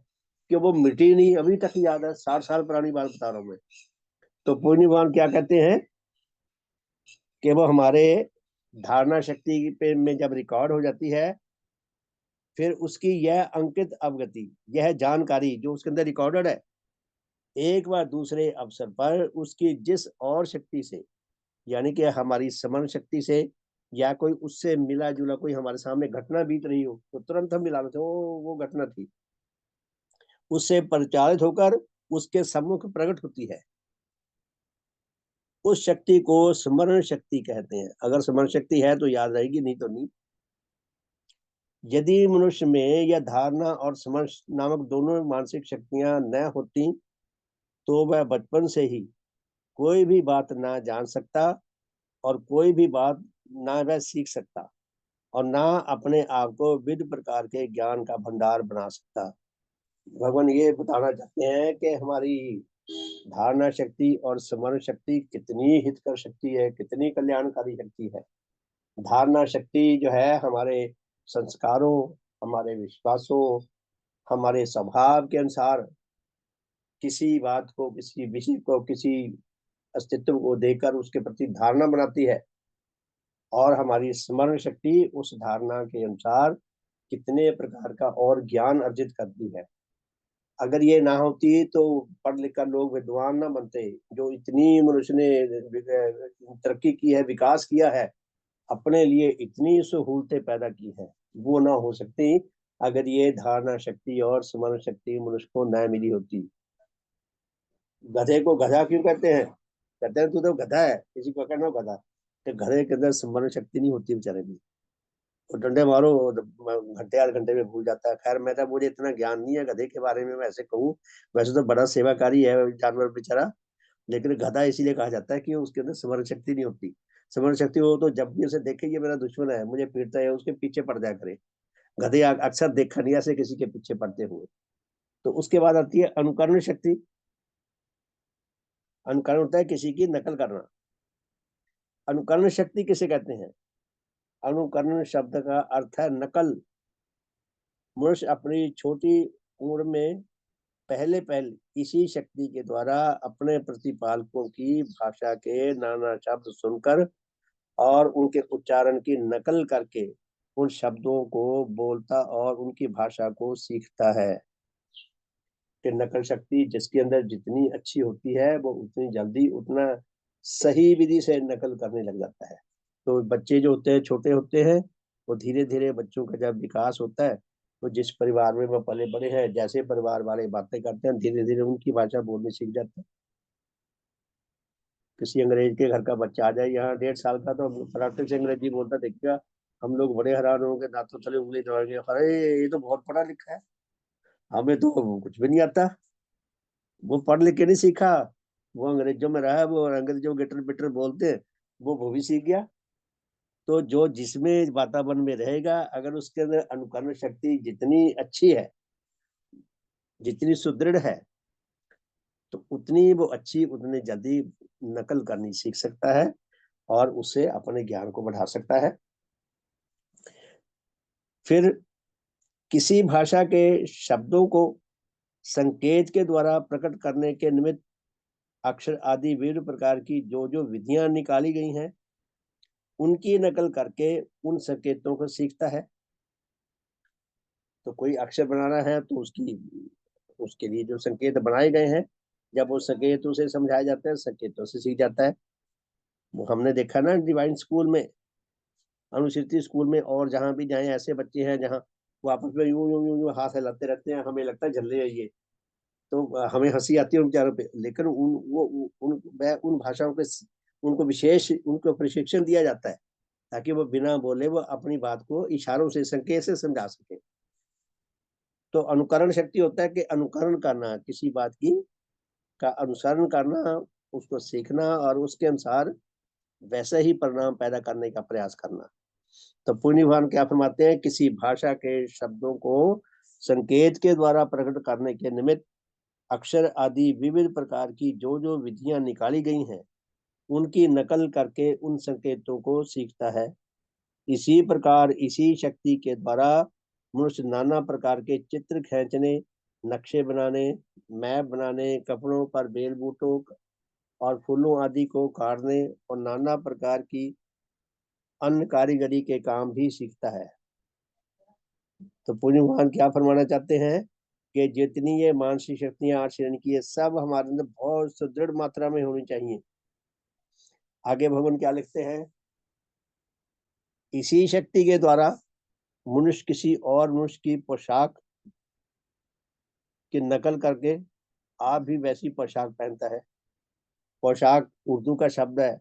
कि वो मिटी नहीं, अभी तक याद है। 60 साल पुरानी बात बता रहा हूँ मैं। तो पूर्णी भगवान क्या कहते हैं कि वो हमारे धारणा शक्ति पे में जब रिकॉर्ड हो जाती है, फिर उसकी यह अंकित अवगति, यह जानकारी जो उसके अंदर रिकॉर्डेड है, एक बार दूसरे अवसर पर उसकी जिस और शक्ति से, यानी कि हमारी स्मरण शक्ति से, या कोई उससे मिला जुला कोई हमारे सामने घटना बीत रही हो, तो तुरंत हम मिला लेते हैं, वो घटना थी, उससे परिचालित होकर उसके सम्मुख प्रकट होती है। उस शक्ति को स्मरण शक्ति कहते हैं। अगर स्मरण शक्ति है तो याद रहेगी, नहीं तो नहीं। यदि मनुष्य में यह धारणा और स्मरण नामक दोनों मानसिक शक्तियां न होती, तो वह बचपन से ही कोई भी बात ना जान सकता, और कोई भी बात ना वह सीख सकता, और ना अपने आप को विविध प्रकार के ज्ञान का भंडार बना सकता। भगवान ये बताना चाहते हैं कि हमारी धारणा शक्ति और स्मरण शक्ति कितनी हितकर शक्ति है, कितनी कल्याणकारी शक्ति है। धारणा शक्ति जो है, हमारे संस्कारों, हमारे विश्वासों, हमारे स्वभाव के अनुसार किसी बात को, किसी विषय को, किसी अस्तित्व को देकर उसके प्रति धारणा बनाती है। और हमारी स्मरण शक्ति उस धारणा के अनुसार कितने प्रकार का और ज्ञान अर्जित करती है। अगर ये ना होती तो पढ़ लिख कर लोग विद्वान ना बनते। जो इतनी मनुष्य ने तरक्की की है, विकास किया है, अपने लिए इतनी सहूलतें पैदा की है, वो ना हो सकती अगर ये धारणा शक्ति और स्मरण शक्ति मनुष्य को न मिली होती। गधे को गधा क्यों कहते हैं? कहते हैं तू तो गधा है, किसी को कहना गधा। तो गधे के अंदर स्मरण शक्ति नहीं होती बेचारे में। तो डंडे मारो, घंटे 8 घंटे में भूल जाता है। खैर, मैं तो, मुझे इतना ज्ञान नहीं है गधे के बारे में, मैं ऐसे कहूँ। वैसे तो बड़ा सेवाकारी है जानवर बेचारा, लेकिन गधा इसीलिए कहा जाता है कि उसके अंदर स्मरण शक्ति नहीं होती। स्मरण शक्ति हो तो जब भी उसे देखे ये मेरा दुश्मन है, मुझे पीटता है, उसके पीछे पड़ जाया करे। गधे अक्सर देखा नहीं ऐसे किसी के पीछे पड़ते हुए। तो उसके बाद आती है अनुकरण शक्ति। अनुकरण होता है किसी की नकल करना। अनुकरण शक्ति किसे कहते हैं? अनुकरण शब्द का अर्थ है नकल। मनुष्य अपनी छोटी उम्र में पहले पहले इसी शक्ति के द्वारा अपने प्रतिपालकों की भाषा के नाना शब्द सुनकर और उनके उच्चारण की नकल करके उन शब्दों को बोलता और उनकी भाषा को सीखता है। कि नकल शक्ति जिसके अंदर जितनी अच्छी होती है, वो उतनी जल्दी, उतना सही विधि से नकल करने लग जाता है। तो बच्चे जो होते हैं, छोटे होते हैं, वो धीरे धीरे बच्चों का जब विकास होता है, तो जिस परिवार में वो पले बड़े हैं, जैसे परिवार वाले बातें करते हैं, धीरे धीरे उनकी भाषा बोलने सीख जाते हैं। किसी अंग्रेज के घर का बच्चा आ जाए यहाँ 1.5 साल का, तो फटाफट से अंग्रेजी बोलता देखिएगा, हम लोग बड़े हैरान होंगे, दांतों तले उंगली दबाएंगे, अरे ये तो बहुत पढ़ा लिखा है, हमें तो कुछ भी नहीं आता। वो पढ़ लिख के नहीं सीखा, वो अंग्रेजों में रहा है, वो अंग्रेजों गिटर बिटर बोलते हैं, वो भी सीख गया। तो जो जिसमें वातावरण में रहेगा, अगर उसके अंदर अनुकरण शक्ति जितनी अच्छी है, जितनी सुदृढ़ है, तो उतनी वो अच्छी, उतनी जल्दी नकल करनी सीख सकता है और उससे अपने ज्ञान को बढ़ा सकता है। फिर किसी भाषा के शब्दों को संकेत के द्वारा प्रकट करने के निमित्त अक्षर आदि विभिन्न प्रकार की जो जो विधियां निकाली गई हैं, उनकी नकल करके उन संकेतों को सीखता है। तो कोई अक्षर बनाना है तो उसके लिए जो संकेत बनाए गए हैं, जब वो संकेतों से समझाए जाते हैं, संकेतों से सीख जाता है। वो हमने देखा ना डिवाइन स्कूल में, अनुश्रुति स्कूल में, और जहां भी जाए ऐसे बच्चे हैं जहाँ वो आपस में यूं यूं यूं यूं हाथ हिलाते रहते हैं, हमें लगता है झल्ले है ये, तो हमें हंसी आती है उन बेचारों पे, लेकिन उन भाषाओं के उनको विशेष उनको प्रशिक्षण दिया जाता है ताकि वो बिना बोले वो अपनी बात को इशारों से संकेत से समझा सके। तो अनुकरण शक्ति होता है कि अनुकरण करना, किसी बात की का अनुसरण करना, उसको सीखना और उसके अनुसार वैसे ही परिणाम पैदा करने का प्रयास करना। तो पुण्य भगवान क्या फरमाते हैं, किसी भाषा के शब्दों को संकेत के द्वारा प्रकट करने के निमित्त अक्षर आदि विविध प्रकार की जो जो विधियां निकाली गई हैं उनकी नकल करके उन संकेतों को सीखता है। इसी प्रकार इसी शक्ति के द्वारा मनुष्य नाना प्रकार के चित्र खींचने, नक्शे बनाने, मैप बनाने, कपड़ों पर बेल बूटों और फूलों आदि को काटने और नाना प्रकार की अन्य कारीगरी के काम भी सीखता है। तो पुण्य भगवान क्या फरमाना चाहते हैं कि जितनी ये मानसिक शक्तियां 8 श्रेणी की है सब हमारे अंदर बहुत सुदृढ़ मात्रा में होनी चाहिए। आगे भगवान क्या लिखते हैं, इसी शक्ति के द्वारा मनुष्य किसी और मनुष्य की पोशाक की नकल करके आप भी वैसी पोशाक पहनता है। पोशाक उर्दू का शब्द है,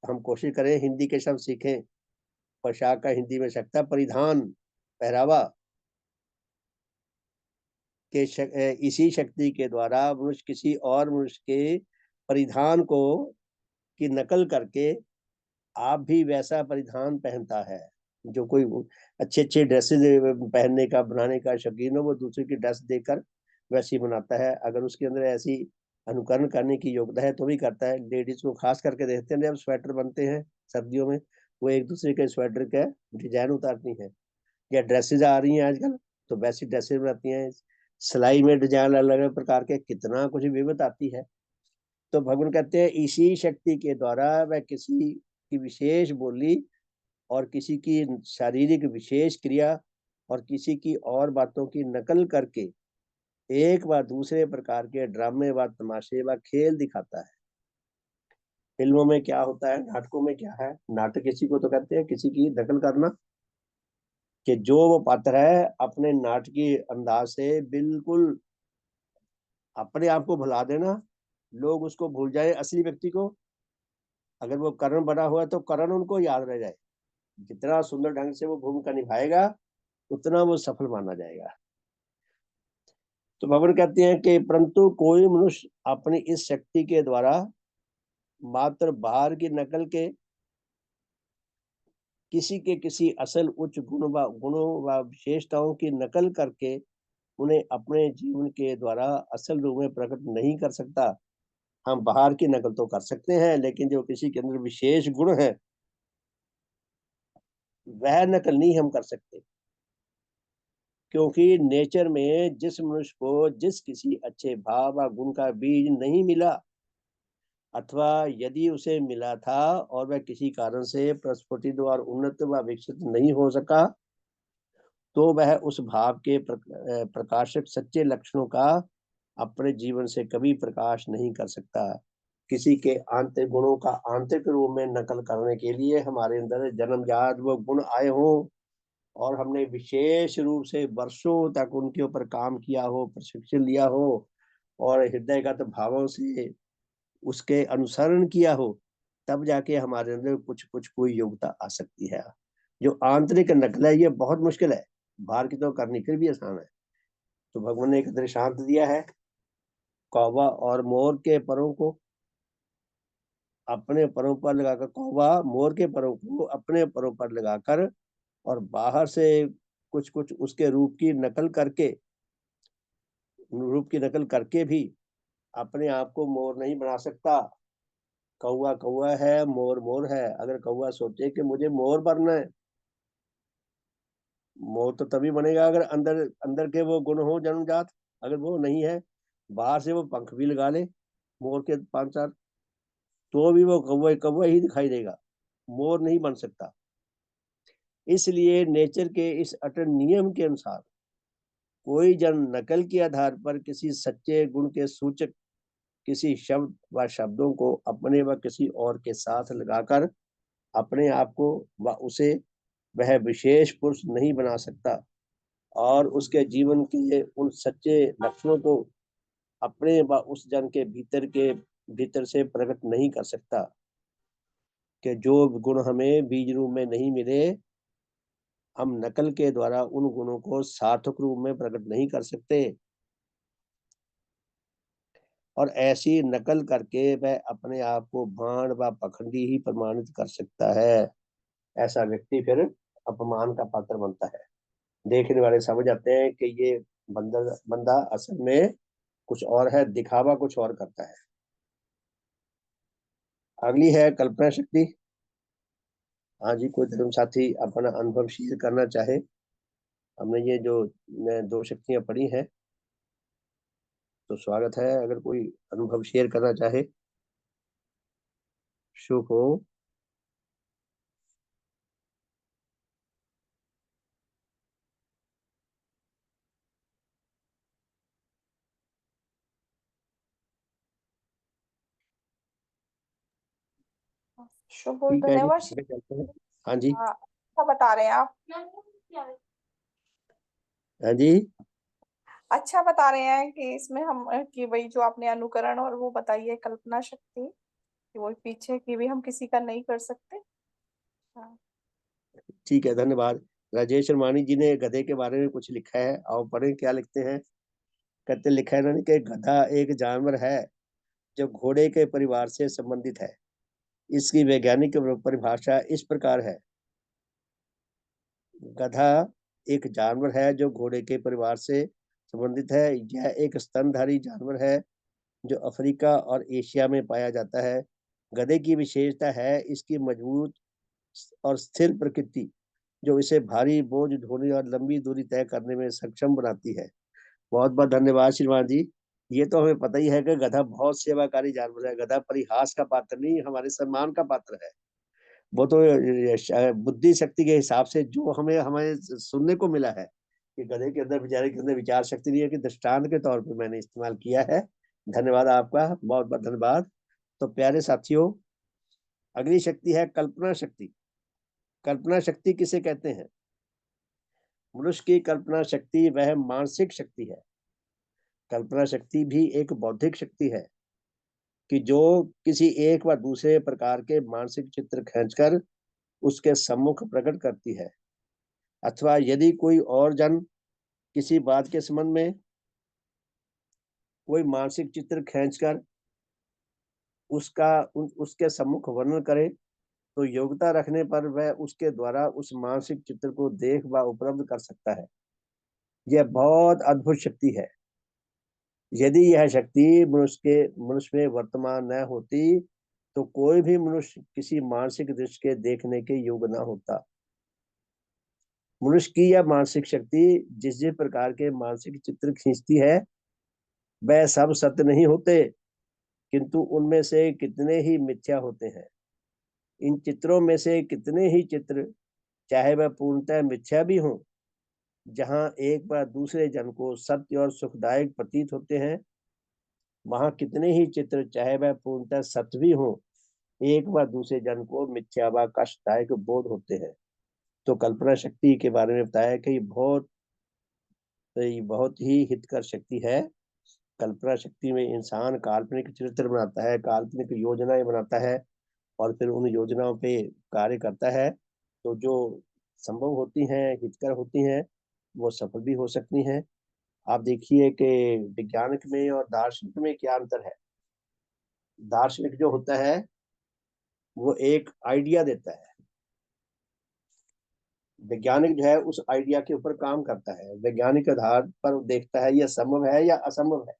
हम कोशिश करें हिंदी के शब्द सीखें। पोशाक का हिंदी में सकता परिधान, पहरावा के इसी शक्ति के द्वारा मनुष्य किसी और मनुष्य के परिधान को की नकल करके आप भी वैसा परिधान पहनता है। जो कोई अच्छे अच्छे ड्रेसेस पहनने का बनाने का शौकीन हो वो दूसरे की ड्रेस देखकर वैसी बनाता है। अगर उसके अंदर ऐसी अनुकरण करने की योग्यता है तो भी करता है। लेडीज को खास करके देखते हैं जब स्वेटर बनते हैं सर्दियों में, वो एक दूसरे के स्वेटर का डिजाइन उतारती हैं, या ड्रेसेज आ रही हैं आजकल तो वैसी ड्रेसेज बनाती हैं। सिलाई में डिजाइन अलग अलग प्रकार के कितना कुछ विविध आती है। तो भगवान कहते हैं इसी शक्ति के द्वारा वह किसी की विशेष बोली और किसी की शारीरिक विशेष क्रिया और किसी की और बातों की नकल करके एक व दूसरे प्रकार के ड्रामे व तमाशे व खेल दिखाता है। फिल्मों में क्या होता है, नाटकों में क्या है, नाटक किसी को तो कहते हैं किसी की नकल करना, कि जो वो पात्र है अपने नाटकीय अंदाज से बिल्कुल अपने आप को भुला देना, लोग उसको भूल जाए असली व्यक्ति को। अगर वो करण बना हुआ है तो करण उनको याद रह जाए। जितना सुंदर ढंग से वो भूमिका निभाएगा उतना वो सफल माना जाएगा। तो भगवान कहते हैं कि परंतु कोई मनुष्य अपनी इस शक्ति के द्वारा मात्र बाहर की नकल के किसी असल उच्च गुणों व विशेषताओं की नकल करके उन्हें अपने जीवन के द्वारा असल रूप में प्रकट नहीं कर सकता। हम बाहर की नकल तो कर सकते हैं लेकिन जो किसी के अंदर विशेष गुण है वह नकल नहीं हम कर सकते, क्योंकि नेचर में जिस मनुष्य को जिस किसी अच्छे भाव व गुण का बीज नहीं मिला अथवा यदि उसे मिला था और वह किसी कारण से प्रस्फुटित और उन्नत व विकसित नहीं हो सका तो वह उस भाव के प्रकाशक सच्चे लक्षणों का अपने जीवन से कभी प्रकाश नहीं कर सकता। किसी के आंतरिक गुणों का आंतरिक रूप में नकल करने के लिए हमारे अंदर जन्मजात वो गुण आए हों और हमने विशेष रूप से वर्षों तक उनके ऊपर काम किया हो, प्रशिक्षण लिया हो और हृदयगत भावों से उसके अनुसरण किया हो, तब जाके हमारे अंदर कुछ कुछ कोई योग्यता आ सकती है। जो आंतरिक नकल है ये बहुत मुश्किल है, बाहर की तो करनी फिर भी आसान है। तो भगवान ने एक दृष्टांत दिया है, कौवा और मोर के परों को अपने परों पर लगाकर, कौवा मोर के परों को अपने परों पर लगाकर और बाहर से कुछ कुछ उसके रूप की नकल करके भी अपने आप को मोर नहीं बना सकता। कौवा कौवा है, मोर मोर है। अगर कौवा सोचे कि मुझे मोर बनना है, मोर तो तभी बनेगा अगर अंदर अंदर के वो गुण हो जन्मजात। अगर वो नहीं है, बाहर से वो पंख भी लगा ले मोर के 5-4, तो भी वो कौवा कौवा ही दिखाई देगा, मोर नहीं बन सकता। इसलिए नेचर के इस अटल नियम के अनुसार कोई जन नकल के आधार पर किसी सच्चे गुण के सूचक किसी शब्द व शब्दों को अपने व किसी और के साथ लगाकर अपने आप को व उसे वह विशेष पुरुष नहीं बना सकता और उसके जीवन के उन सच्चे लक्षणों को अपने व उस जन के भीतर से प्रकट नहीं कर सकता, कि जो गुण हमें बीज रूप में नहीं मिले, हम नकल के द्वारा उन गुणों को सार्थक रूप में प्रकट नहीं कर सकते, और ऐसी नकल करके वह अपने आप को भांड व पखंडी ही प्रमाणित कर सकता है। ऐसा व्यक्ति फिर अपमान का पात्र बनता है। देखने वाले समझ जाते हैं कि ये बंदा बंदा असल में कुछ और है, दिखावा कुछ और करता है। अगली है कल्पना शक्ति। हाँ जी, कोई धर्म साथी अपना अनुभव शेयर करना चाहे। हमने ये जो दो शक्तियां पढ़ी हैं, तो स्वागत है अगर कोई अनुभव शेयर करना चाहे। शुभ हो। शुभ, ठीक है जी, धन्यवाद। आगे चलते हैं। हाँ जी। हाँ, अच्छा बता रहे हैं आप। हाँ जी। अच्छा बता रहे हैं कि इसमें हम कि वही जो आपने अनुकरण और वो बताई है कल्पना शक्ति, कि वो पीछे की भी हम किसी का नहीं कर सकते। हाँ। ठीक है, धन्यवाद। राजेश शर्मानी जी ने गधे के बारे में कुछ लिखा है, आओ पढ़ें क्या लिखते हैं। कहते लिखा है इन्होंने कि गधा एक जानवर है जो घोड़े के परिवार से संबंधित है। इसकी वैज्ञानिक परिभाषा इस प्रकार है। गधा एक जानवर है जो घोड़े के परिवार से संबंधित है। यह एक स्तनधारी जानवर है जो अफ्रीका और एशिया में पाया जाता है। गधे की विशेषता है इसकी मजबूत और स्थिर प्रकृति, जो इसे भारी बोझ ढोने और लंबी दूरी तय करने में सक्षम बनाती है। बहुत बहुत धन्यवाद श्रीमान जी। ये तो हमें पता ही है कि गधा बहुत सेवाकारी जानवर है। गधा परिहास का पात्र नहीं, हमारे सम्मान का पात्र है। वो तो बुद्धि शक्ति के हिसाब से जो हमें हमें सुनने को मिला है कि गधे के अंदर, बेचारे के अंदर विचार शक्ति नहीं है, कि दृष्टांत के तौर पर मैंने इस्तेमाल किया है। धन्यवाद आपका, बहुत बहुत धन्यवाद। तो प्यारे साथियों, अगली शक्ति है कल्पना शक्ति। कल्पना शक्ति किसे कहते हैं? मनुष्य की कल्पना शक्ति वह मानसिक शक्ति है। कल्पना शक्ति भी एक बौद्धिक शक्ति है कि जो किसी एक व दूसरे प्रकार के मानसिक चित्र खींचकर उसके सम्मुख प्रकट करती है, अथवा यदि कोई और जन किसी बात के संबंध में कोई मानसिक चित्र खींचकर उसके सम्मुख वर्णन करे, तो योग्यता रखने पर वह उसके द्वारा उस मानसिक चित्र को देख व उपलब्ध कर सकता है। यह बहुत अद्भुत शक्ति है। यदि यह शक्ति मनुष्य में वर्तमान न होती, तो कोई भी मनुष्य किसी मानसिक दृश्य के देखने के योग्य न होता। मनुष्य की यह मानसिक शक्ति जिस जिस प्रकार के मानसिक चित्र खींचती है, वह सब सत्य नहीं होते, किंतु उनमें से कितने ही मिथ्या होते हैं। इन चित्रों में से कितने ही चित्र, चाहे वह पूर्णतः मिथ्या भी हों, जहां एक बार दूसरे जन को सत्य और सुखदायक प्रतीत होते हैं, वहां कितने ही चित्र, चाहे वह पूर्णतः सत्य भी हो, एक बार दूसरे जन को मिथ्या व कष्टदायक बोध होते हैं। तो कल्पना शक्ति के बारे में बताया कि ये बहुत ही हितकर शक्ति है। कल्पना शक्ति में इंसान काल्पनिक चरित्र बनाता है, काल्पनिक योजनाएं बनाता है, और फिर उन योजनाओं पे कार्य करता है। तो जो संभव होती हैं, हितकर होती हैं, वो सफल भी हो सकती हैं। आप देखिए कि वैज्ञानिक में और दार्शनिक में क्या अंतर है। दार्शनिक जो होता है वो एक आइडिया देता है, वैज्ञानिक जो है उस आइडिया के ऊपर काम करता है, वैज्ञानिक आधार पर देखता है यह संभव है या असंभव है,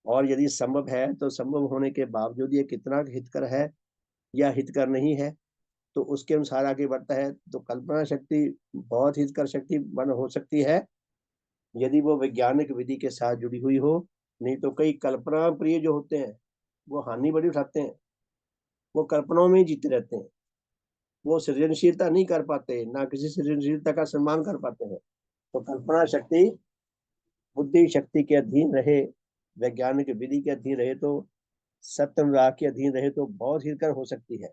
और यदि संभव है तो संभव होने के बावजूद ये कितना हितकर है या हितकर नहीं है, तो उसके अनुसार आगे बढ़ता है। तो कल्पना शक्ति बहुत हितकर शक्ति बन हो सकती है यदि वो वैज्ञानिक विधि के साथ जुड़ी हुई हो। नहीं तो कई कल्पना प्रिय जो होते हैं वो हानि बड़ी उठाते हैं, वो कल्पनाओं में ही जीते रहते हैं, वो सृजनशीलता नहीं कर पाते, ना किसी सृजनशीलता का सम्मान कर पाते हैं। तो कल्पना शक्ति बुद्धि शक्ति के अधीन रहे, वैज्ञानिक विधि के अधीन रहे, तो सत्यम के अधीन रहे, तो बहुत हितकर हो सकती है।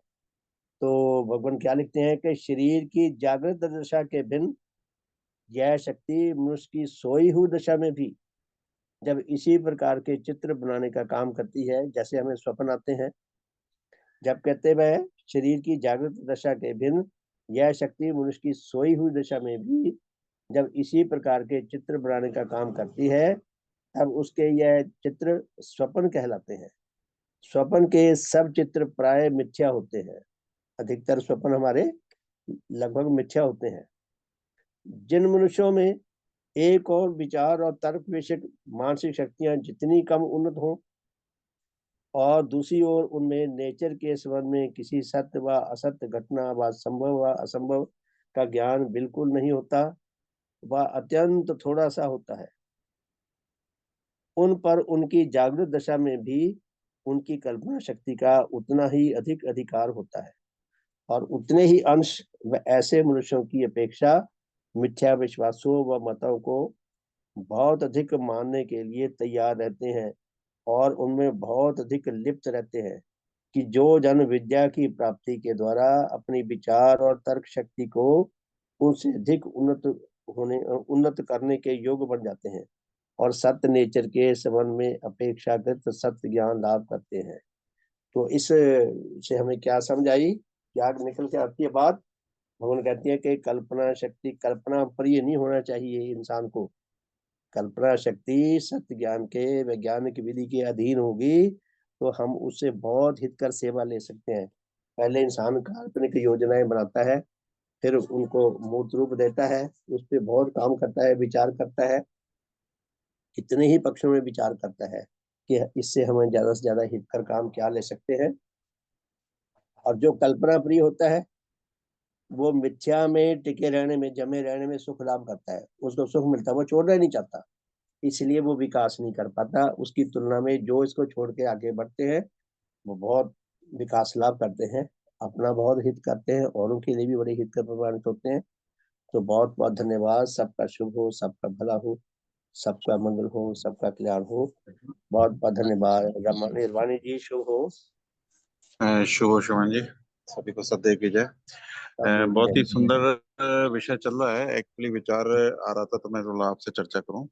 तो भगवान क्या लिखते हैं कि शरीर की जागृत दशा के भिन्न यह शक्ति मनुष्य की सोई हुई दशा में भी जब इसी प्रकार के चित्र बनाने का काम करती है, जैसे हमें स्वप्न आते हैं, जब कहते वह शरीर की जागृत दशा के भिन्न यह शक्ति मनुष्य की सोई हुई दशा में भी जब इसी प्रकार के चित्र बनाने का काम करती है, तब उसके यह चित्र स्वप्न कहलाते हैं। स्वप्न के सब चित्र प्राय मिथ्या होते हैं। अधिकतर स्वप्न हमारे लगभग मिथ्या होते हैं। जिन मनुष्यों में एक और विचार और तर्क विषयक मानसिक शक्तियां जितनी कम उन्नत हो और दूसरी ओर उनमें नेचर के संबंध में किसी सत्य व असत्य घटना व संभव व असंभव का ज्ञान बिल्कुल नहीं होता, वह अत्यंत थोड़ा सा होता है, उन पर उनकी जागृत दशा में भी उनकी कल्पना शक्ति का उतना ही अधिक अधिकार होता है और उतने ही अंश व ऐसे मनुष्यों की अपेक्षा मिथ्या विश्वासों व मतों को बहुत अधिक मानने के लिए तैयार रहते हैं और उनमें बहुत अधिक लिप्त रहते हैं कि जो जन विद्या की प्राप्ति के द्वारा अपनी विचार और तर्क शक्ति को उनसे अधिक उन्नत करने के योग्य बन जाते हैं और सत्य नेचर के संबंध में अपेक्षाकृत सत्य ज्ञान लाभ करते हैं। तो इस से हमें क्या समझ आई, क्या निकल के आती है बात? भगवान कहती है कि कल्पना शक्ति, कल्पना प्रिय नहीं होना चाहिए इंसान को। कल्पना शक्ति सत्य ज्ञान के वैज्ञानिक विधि के अधीन होगी तो हम उससे बहुत हितकर सेवा ले सकते हैं। पहले इंसान काल्पनिक योजनाएं बनाता है, फिर उनको मूर्त रूप देता है, उस पर बहुत काम करता है, विचार करता है, कितने ही पक्षों में विचार करता है कि इससे हमें ज्यादा से ज्यादा हितकर काम क्या ले सकते हैं। और जो कल्पना प्रिय होता है वो मिथ्या में टिके रहने में, जमे रहने में सुख लाभ करता है, उसको सुख मिलता है, वो छोड़ना नहीं चाहता, इसलिए वो विकास नहीं कर पाता। उसकी तुलना में जो इसको छोड़ के आगे बढ़ते हैं वो बहुत विकास लाभ करते हैं, अपना बहुत हित करते हैं, औरों के लिए भी बड़े हित कर प्रमाणित होते हैं। तो बहुत बहुत धन्यवाद। सबका शुभ हो, सबका भला हो, सबका मंगल हो, सबका कल्याण हो। बहुत बहुत धन्यवाद। निर्वाणी जी शुभ हो। शुभ हो शुभन जी, सभी को सदैव की जय। बहुत ही सुंदर विषय चल रहा है। एक्चुअली विचार आ रहा था तो मैं थोड़ा आपसे चर्चा करूं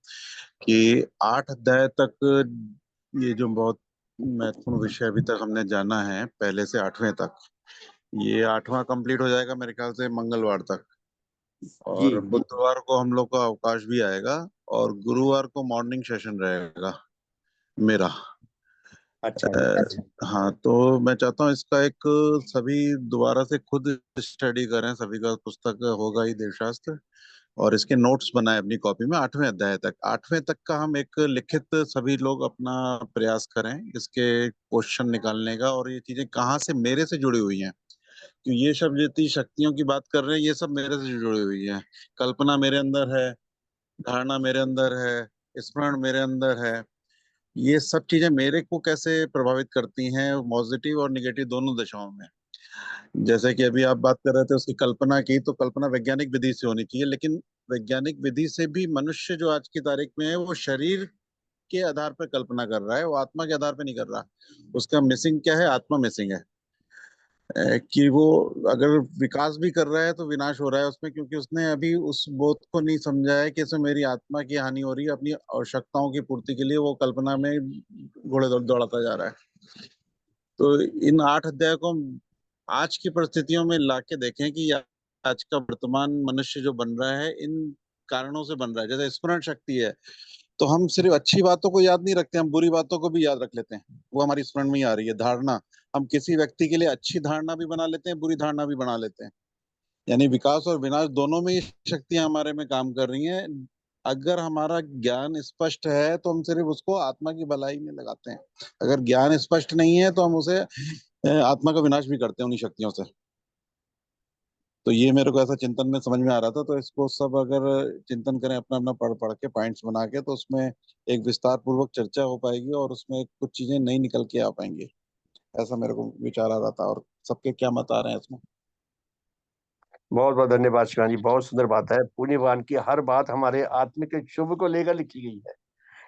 कि 8 अध्याय तक ये जो बहुत महत्वपूर्ण विषय अभी तक हमने जाना है, पहले से 8वें तक, ये 8वां कंप्लीट हो जाएगा मेरे ख्याल से मंगलवार तक, और बुधवार को हम लोग का अवकाश भी आएगा और गुरुवार को मॉर्निंग सेशन रहेगा मेरा। अच्छा, हाँ, तो मैं चाहता हूँ इसका एक सभी दोबारा से खुद स्टडी करें। सभी का पुस्तक होगा ही देवशास्त्र, और इसके नोट्स बनाए अपनी कॉपी में 8वें अध्याय तक। 8वें तक का हम एक लिखित सभी लोग अपना प्रयास करें इसके क्वेश्चन निकालने का, और ये चीजें कहाँ से मेरे से जुड़ी हुई हैं। तो ये सब जितनी शक्तियों की बात कर रहे हैं ये सब मेरे से जुड़ी हुई है। कल्पना मेरे अंदर है, धारणा मेरे अंदर है, स्मरण मेरे अंदर है। ये सब चीजें मेरे को कैसे प्रभावित करती हैं पॉजिटिव और निगेटिव दोनों दिशाओं में। जैसे कि अभी आप बात कर रहे थे उसकी कल्पना की, तो कल्पना वैज्ञानिक विधि से होनी चाहिए, लेकिन वैज्ञानिक विधि से भी मनुष्य जो आज की तारीख में है वो शरीर के आधार पर कल्पना कर रहा है, वो आत्मा के आधार पर नहीं कर रहा। उसका मिसिंग क्या है? आत्मा मिसिंग है। कि वो अगर विकास भी कर रहा है तो विनाश हो रहा है उसमें, क्योंकि उसने अभी उस बोध को नहीं समझा है कि इसमें मेरी आत्मा की हानि हो रही है। अपनी आवश्यकताओं की पूर्ति के लिए वो कल्पना में घोड़े दौड़ाता जा रहा है। तो इन 8 अध्याय को आज की परिस्थितियों में लाके देखें कि आज का वर्तमान मनुष्य जो बन रहा है इन कारणों से बन रहा है। जैसे स्मरण शक्ति है, तो हम सिर्फ अच्छी बातों को याद नहीं रखते, हम बुरी बातों को भी याद रख लेते हैं, वो हमारी स्मरण में ही आ रही है। धारणा, हम किसी व्यक्ति के लिए अच्छी धारणा भी बना लेते हैं, बुरी धारणा भी बना लेते हैं। यानी विकास और विनाश दोनों में ये शक्तियां हमारे में काम कर रही हैं। अगर हमारा ज्ञान स्पष्ट है तो हम सिर्फ उसको आत्मा की भलाई में लगाते हैं, अगर ज्ञान स्पष्ट नहीं है तो हम उसे आत्मा का विनाश भी करते हैं उन्हीं शक्तियों से। तो ये मेरे को ऐसा चिंतन में समझ में आ रहा था, तो इसको सब अगर चिंतन करें अपना अपना पढ़ पढ़ के पॉइंट्स बना के, तो उसमें एक विस्तार पूर्वक चर्चा हो पाएगी और उसमें कुछ चीजें नई निकल के आ पाएंगी। ऐसा मेरे को विचार आ रहा था, और सबके क्या मत आ रहे हैं इसमें। बहुत बहुत धन्यवाद शिवान जी, बहुत सुंदर बात है। पुण्यवान की हर बात हमारे आत्मिक शुभ को लेकर लिखी गई है,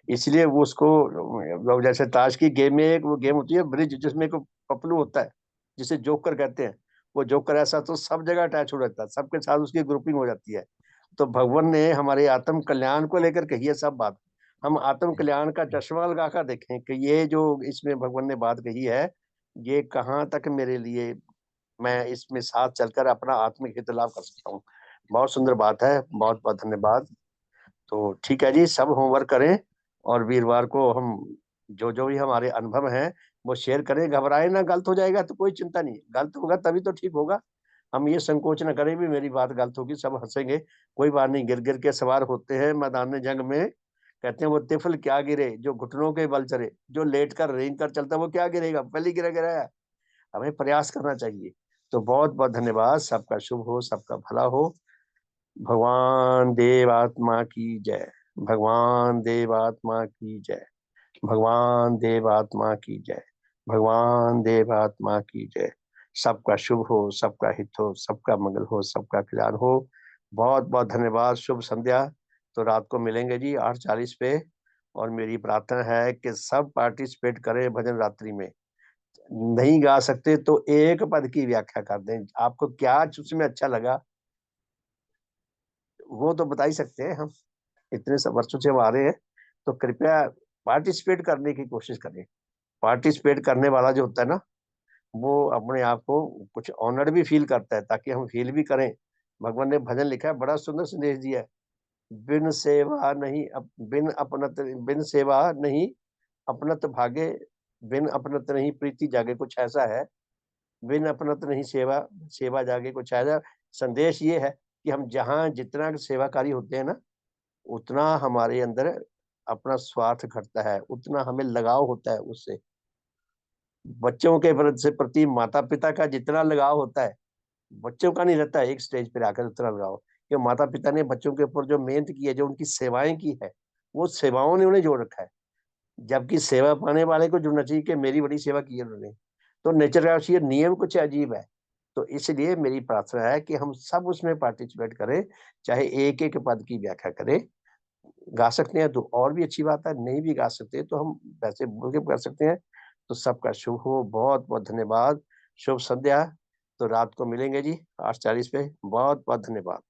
इसलिए वो उसको जैसे ताश की गेम में एक वो गेम होती है ब्रिज, जिसमें एक पपलू होता है जिसे जोकर कहते हैं। वो जोकर ऐसा तो सब जगह अटैच हो जाता है, सबके साथ उसकी ग्रुपिंग हो जाती है। तो भगवान ने हमारे आत्म कल्याण को लेकर कही है सब बात। हम आत्म कल्याण का चश्मा लगाकर देखें कि ये जो इसमें भगवान ने बात कही है, ये कहाँ तक मेरे लिए, मैं इसमें साथ चलकर अपना आत्मिक हित लाभ कर सकता हूँ। बहुत सुंदर बात है, बहुत बहुत धन्यवाद। तो ठीक है जी, सब होमवर्क करें और वीरवार को हम जो भी हमारे अनुभव हैं वो शेयर करें। घबराए ना, गलत हो जाएगा तो कोई चिंता नहीं, गलत होगा तभी तो ठीक होगा। हम ये संकोच न करें भी मेरी बात गलत होगी, सब हंसेंगे, कोई बात नहीं। गिर गिर के सवार होते हैं मैदान जंग में, कहते हैं वो तिफल क्या गिरे जो घुटनों के बल चले, जो लेट कर रेंग कर चलता है वो क्या गिरेगा, पहले गिरा गिराया। हमें प्रयास करना चाहिए। तो बहुत बहुत धन्यवाद, सबका शुभ हो, सबका भला हो। भगवान देव आत्मा की जय, भगवान देव आत्मा की जय, भगवान देव आत्मा की जय, भगवान देव आत्मा की जय। सबका शुभ हो, सबका हित हो, सबका मंगल हो, सबका कल्याण हो। बहुत बहुत धन्यवाद, शुभ संध्या। तो रात को मिलेंगे जी 8:40 पे। और मेरी प्रार्थना है कि सब पार्टिसिपेट करें भजन रात्रि में। नहीं गा सकते तो एक पद की व्याख्या कर दें, आपको क्या उसमें अच्छा लगा वो तो बता ही सकते हैं हम, इतने सब वर्षों से हम आ रहे हैं। तो कृपया पार्टिसिपेट करने की कोशिश करें। पार्टिसिपेट करने वाला जो होता है ना, वो अपने आप को कुछ ऑनर्ड भी फील करता है, ताकि हम फील भी करें। भगवान ने भजन लिखा है, बड़ा सुंदर संदेश दिया है। बिन सेवा नहीं बिन सेवा नहीं अपनत भागे, बिन अपनत नहीं प्रीति जागे, कुछ ऐसा है। बिन अपनत नहीं सेवा, सेवा जागे, कुछ ऐसा। संदेश ये है कि हम जहाँ जितना सेवाकारी होते हैं ना, उतना हमारे अंदर अपना स्वार्थ घटता है, उतना हमें लगाव होता है उससे। बच्चों के प्रति माता पिता का जितना लगाव होता है, बच्चों का नहीं रहता है एक स्टेज पर आकर उतना लगाव। कि माता पिता ने बच्चों के ऊपर जो मेहनत की है, जो उनकी सेवाएं की है, वो सेवाओं ने उन्हें जोड़ रखा है। जबकि सेवा पाने वाले को जुड़ना चाहिए कि मेरी बड़ी सेवा की है उन्होंने। तो नेचर का ये नियम कुछ अजीब है। तो इसलिए मेरी प्रार्थना है कि हम सब उसमें पार्टिसिपेट करें, चाहे एक एक पद की व्याख्या करें। गा सकते हैं तो और भी अच्छी बात है, नहीं भी गा सकते तो हम वैसे बोल के कर सकते हैं। तो सबका शुभ हो, बहुत बहुत धन्यवाद, शुभ संध्या। तो रात को मिलेंगे जी 8:40 पे। बहुत बहुत धन्यवाद।